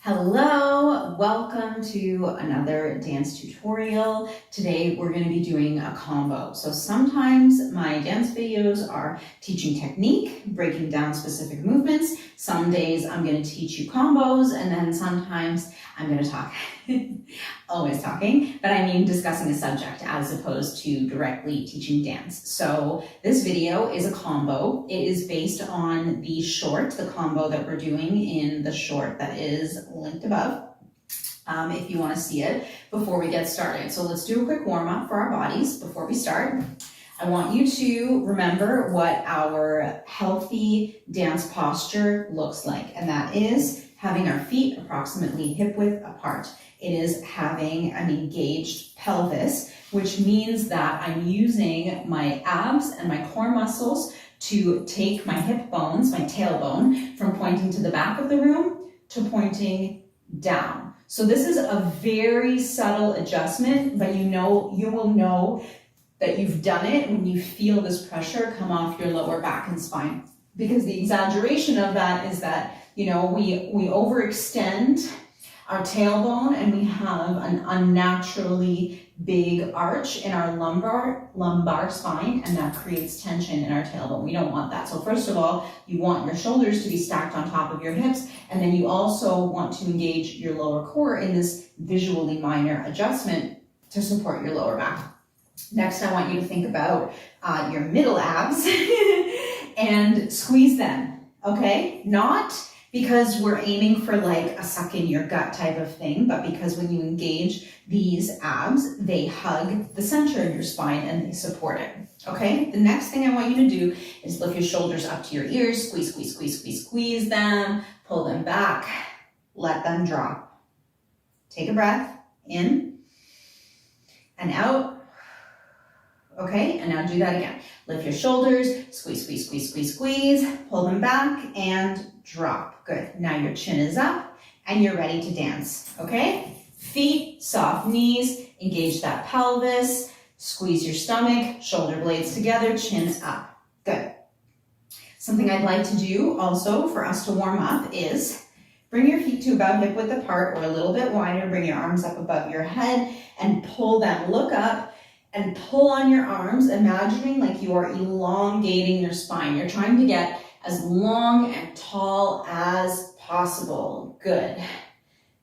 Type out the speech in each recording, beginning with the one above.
Hello, welcome to another dance tutorial. Today we're going to be doing a combo. So sometimes my dance videos are teaching technique, breaking down specific movements. Some days I'm going to teach you combos, and then sometimes I'm going to talk, always talking, but I mean discussing a subject as opposed to directly teaching dance. So this video is a combo. It is based on the short, the combo that we're doing in the short that is linked above, if you want to see it before we get started. So let's do a quick warm up for our bodies before we start. I want you to remember what our healthy dance posture looks like, and that is having our feet approximately hip width apart. It is having an engaged pelvis, which means that I'm using my abs and my core muscles to take my hip bones, my tailbone, from pointing to the back of the room to pointing down. So this is a very subtle adjustment, but you will know that you've done it when you feel this pressure come off your lower back and spine. Because the exaggeration of that is that, we overextend our tailbone and we have an unnaturally big arch in our lumbar spine, and that creates tension in our tailbone. We don't want that. So first of all, you want your shoulders to be stacked on top of your hips, and then you also want to engage your lower core in this visually minor adjustment to support your lower back. Next, I want you to think about your middle abs and squeeze them, okay? Not because we're aiming for like a suck in your gut type of thing, but because when you engage these abs, they hug the center of your spine and they support it, okay? The next thing I want you to do is lift your shoulders up to your ears, squeeze, squeeze, squeeze, squeeze, squeeze them, pull them back, let them drop. Take a breath, in and out. Okay, and now do that again. Lift your shoulders, squeeze, squeeze, squeeze, squeeze, squeeze, pull them back and drop. Good, now your chin is up and you're ready to dance, okay? Feet, soft knees, engage that pelvis, squeeze your stomach, shoulder blades together, chin up. Good. Something I'd like to do also for us to warm up is bring your feet to about hip width apart or a little bit wider, bring your arms up above your head and pull them, look up, and pull on your arms, imagining like you are elongating your spine. You're trying to get as long and tall as possible. Good.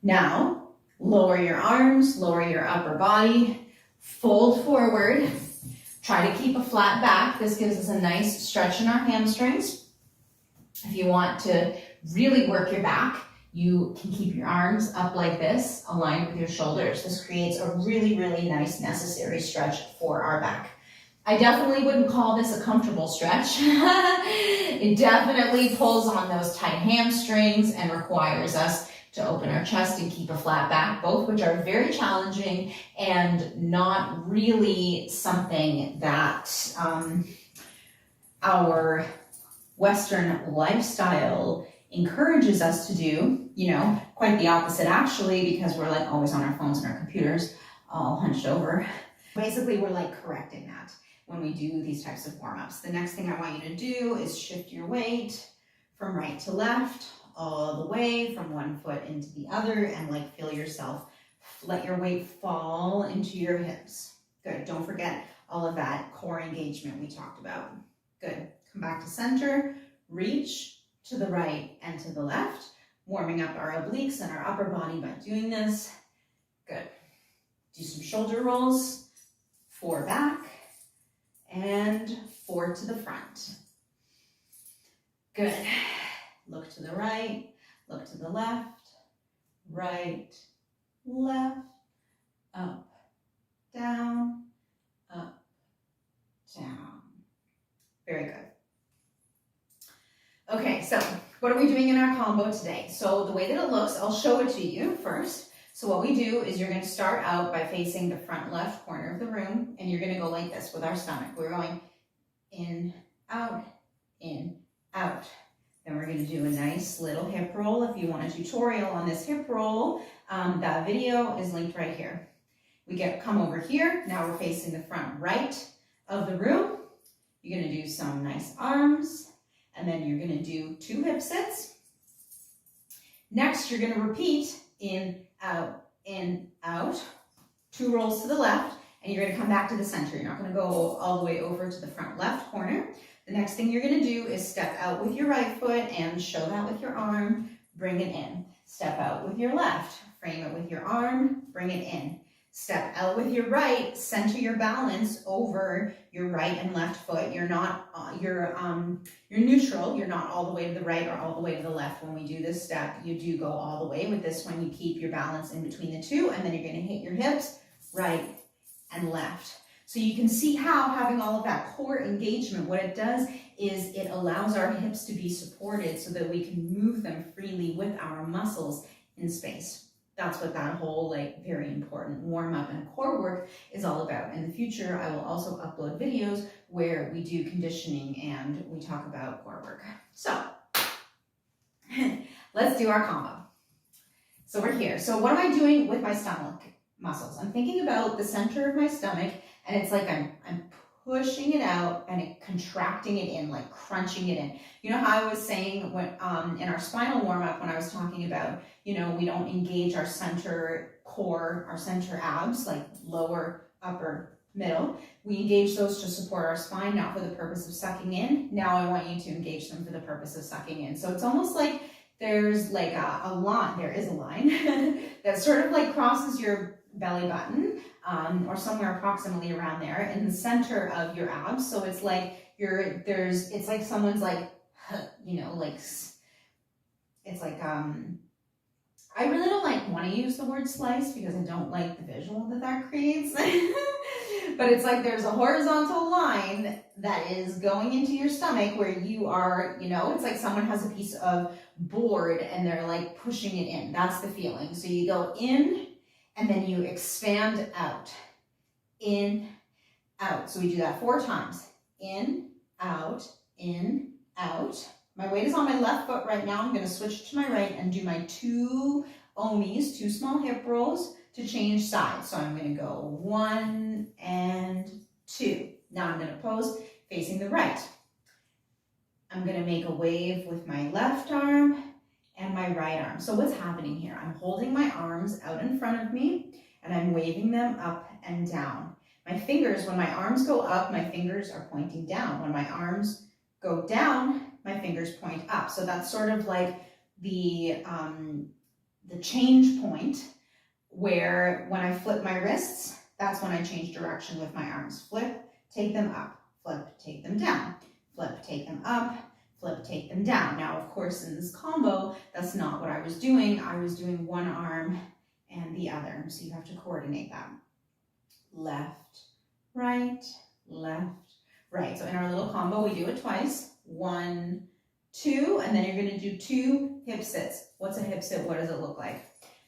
Now, lower your arms, lower your upper body, fold forward. Try to keep a flat back. This gives us a nice stretch in our hamstrings. If you want to really work your back, you can keep your arms up like this, aligned with your shoulders. This creates a really, really nice necessary stretch for our back. I definitely wouldn't call this a comfortable stretch. It definitely pulls on those tight hamstrings and requires us to open our chest and keep a flat back, both which are very challenging and not really something that our Western lifestyle encourages us to do, quite the opposite actually, because we're like always on our phones and our computers, all hunched over. Basically, we're like correcting that when we do these types of warm-ups. The next thing I want you to do is shift your weight from right to left, all the way from one foot into the other, and like feel yourself, let your weight fall into your hips. Good, don't forget all of that core engagement we talked about. Good, come back to center, reach to the right and to the left, warming up our obliques and our upper body by doing this. Good. Do some shoulder rolls, 4 back and 4 to the front. Good. Look to the right, look to the left, right, left, up, down, down. Very good. Okay, so what are we doing in our combo today? So the way that it looks, I'll show it to you first. So what we do is you're going to start out by facing the front left corner of the room, and you're going to go like this with our stomach. We're going in, out, in, out. Then we're going to do a nice little hip roll. If you want a tutorial on this hip roll, that video is linked right here. We come over here. Now we're facing the front right of the room. You're going to do some nice arms. And then you're going to do 2 hip sits. Next, you're gonna repeat in, out, 2 rolls to the left, and you're gonna come back to the center. You're not gonna go all the way over to the front left corner. The next thing you're gonna do is step out with your right foot and show that with your arm, bring it in. Step out with your left, frame it with your arm, bring it in. Step out with your right, center your balance over your right and left foot. You're not, you're neutral. You're not all the way to the right or all the way to the left. When we do this step, you do go all the way. With this one, you keep your balance in between the two, and then you're gonna hit your hips, right and left. So you can see how having all of that core engagement, what it does is it allows our hips to be supported so that we can move them freely with our muscles in space. That's what that whole very important warm up and core work is all about. In the future, I will also upload videos where we do conditioning and we talk about core work. So let's do our combo. So we're here. So what am I doing with my stomach muscles? I'm thinking about the center of my stomach, and it's like I'm pushing it out and contracting it in, like crunching it in. You know how I was saying when in our spinal warm-up when I was talking about, we don't engage our center core, our center abs, like lower, upper, middle. We engage those to support our spine, not for the purpose of sucking in. Now I want you to engage them for the purpose of sucking in. So it's almost like there's like a line, there is a line that sort of like crosses your belly button, or somewhere approximately around there in the center of your abs. So it's like it's like someone's like, it's like, I really don't want to use the word slice because I don't like the visual that creates. But it's like there's a horizontal line that is going into your stomach where you are, it's like someone has a piece of board and they're like pushing it in. That's the feeling. So you go in and then you expand out. In, out. So we do that 4 times. In, out, in, out. My weight is on my left foot right now. I'm going to switch to my right and do my 2 omis, 2 small hip rolls to change sides. So I'm going to go 1 and 2. Now I'm going to pose facing the right. I'm going to make a wave with my left arm and my right arm. So what's happening here? I'm holding my arms out in front of me and I'm waving them up and down. My fingers, when my arms go up, my fingers are pointing down. When my arms go down, my fingers point up. So that's sort of like the change point where when I flip my wrists, that's when I change direction with my arms. Flip, take them up, flip, take them down, flip, take them up, flip, take them down. Now, of course, in this combo, that's not what I was doing. I was doing one arm and the other. So you have to coordinate that. Left, right, right. So in our little combo, we do it twice. 1, 2, and then you're going to do 2 hip sits. What's a hip sit? What does it look like?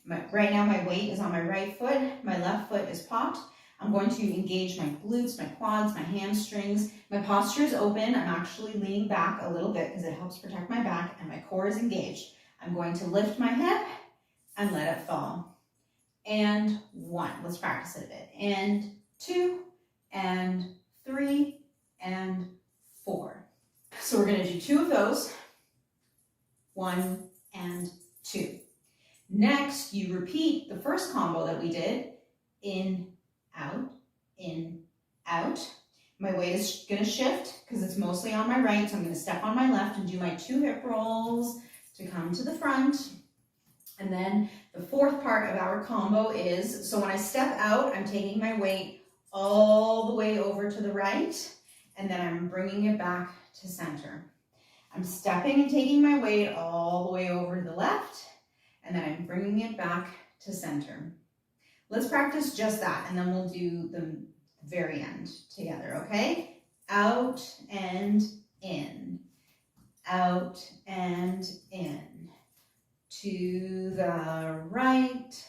Right now, my weight is on my right foot. My left foot is popped. I'm going to engage my glutes, my quads, my hamstrings. My posture is open. I'm actually leaning back a little bit because it helps protect my back, and my core is engaged. I'm going to lift my hip and let it fall. And 1. Let's practice it a bit. And 2, and 3, and 4. So we're going to do 2 of those. 1 and 2. Next, you repeat the first combo that we did. In, out, in, out. My weight is going to shift because it's mostly on my right, so I'm going to step on my left and do my 2 hip rolls to come to the front. And then the 4th part of our combo is, so when I step out, I'm taking my weight all the way over to the right, and then I'm bringing it back to center. I'm stepping and taking my weight all the way over to the left, and then I'm bringing it back to center. Let's practice just that, and then we'll do the very end together, okay? Out and in, out and in. To the right,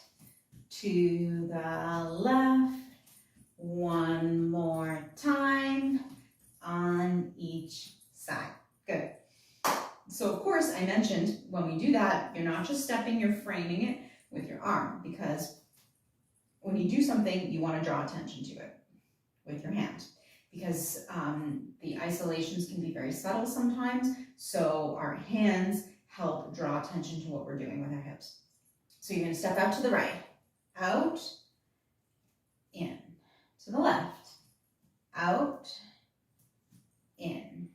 to the left, 1 more time on each side. Good. So of course I mentioned when we do that, you're not just stepping, you're framing it with your arm, because when you do something, you want to draw attention to it with your hand, because the isolations can be very subtle sometimes. So our hands help draw attention to what we're doing with our hips. So you're going to step out to the right, out, in, to the left, out, in.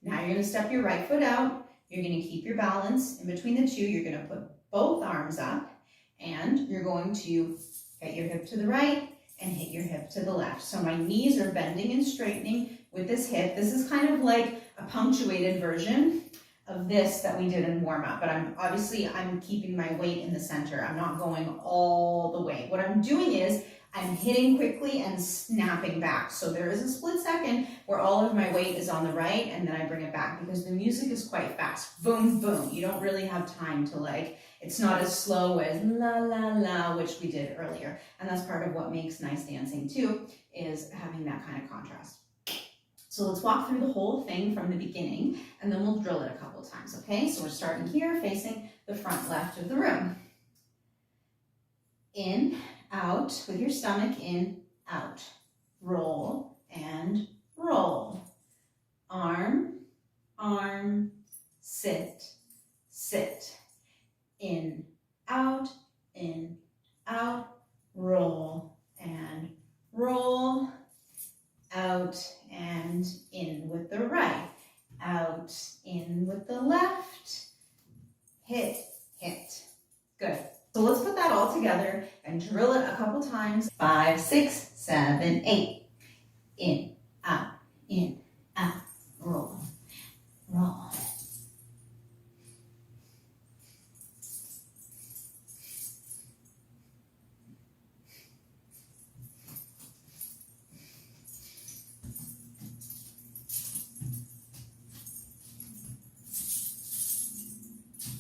Now you're going to step your right foot out. You're going to keep your balance in between the two. You're going to put both arms up, and you're going to get your hip to the right and hit your hip to the left. So my knees are bending and straightening with this hip. This is kind of like a punctuated version of this that we did in warm-up, but I'm keeping my weight in the center. I'm not going all the way. What I'm doing is I'm hitting quickly and snapping back. So there is a split second where all of my weight is on the right, and then I bring it back because the music is quite fast. Boom, boom. You don't really have time to it's not as slow as la, la, la, which we did earlier. And that's part of what makes nice dancing too, is having that kind of contrast. So let's walk through the whole thing from the beginning, and then we'll drill it a couple of times, okay? So we're starting here, facing the front left of the room. In, out, with your stomach, in, out. Roll and roll. Arm, arm, sit, sit. In, out, roll and roll. Out and in with the right, out, in with the left, hit, hit. Good. So let's put that all together and drill it a couple times. 5, 6, 7, 8. In, out, roll, roll.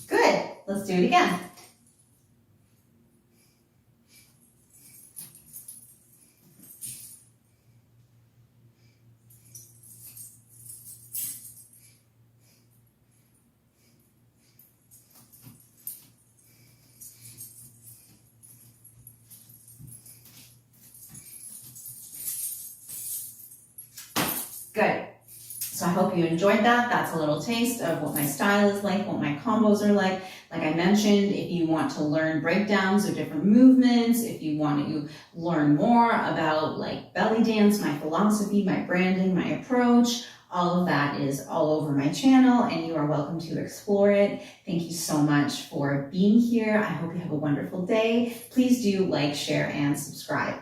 Good. Let's do it again. Good. So I hope you enjoyed that. That's a little taste of what my style is like, what my combos are like. Like I mentioned, if you want to learn breakdowns of different movements, if you want to learn more about belly dance, my philosophy, my branding, my approach, all of that is all over my channel, and you are welcome to explore it. Thank you so much for being here. I hope you have a wonderful day. Please do like, share, and subscribe.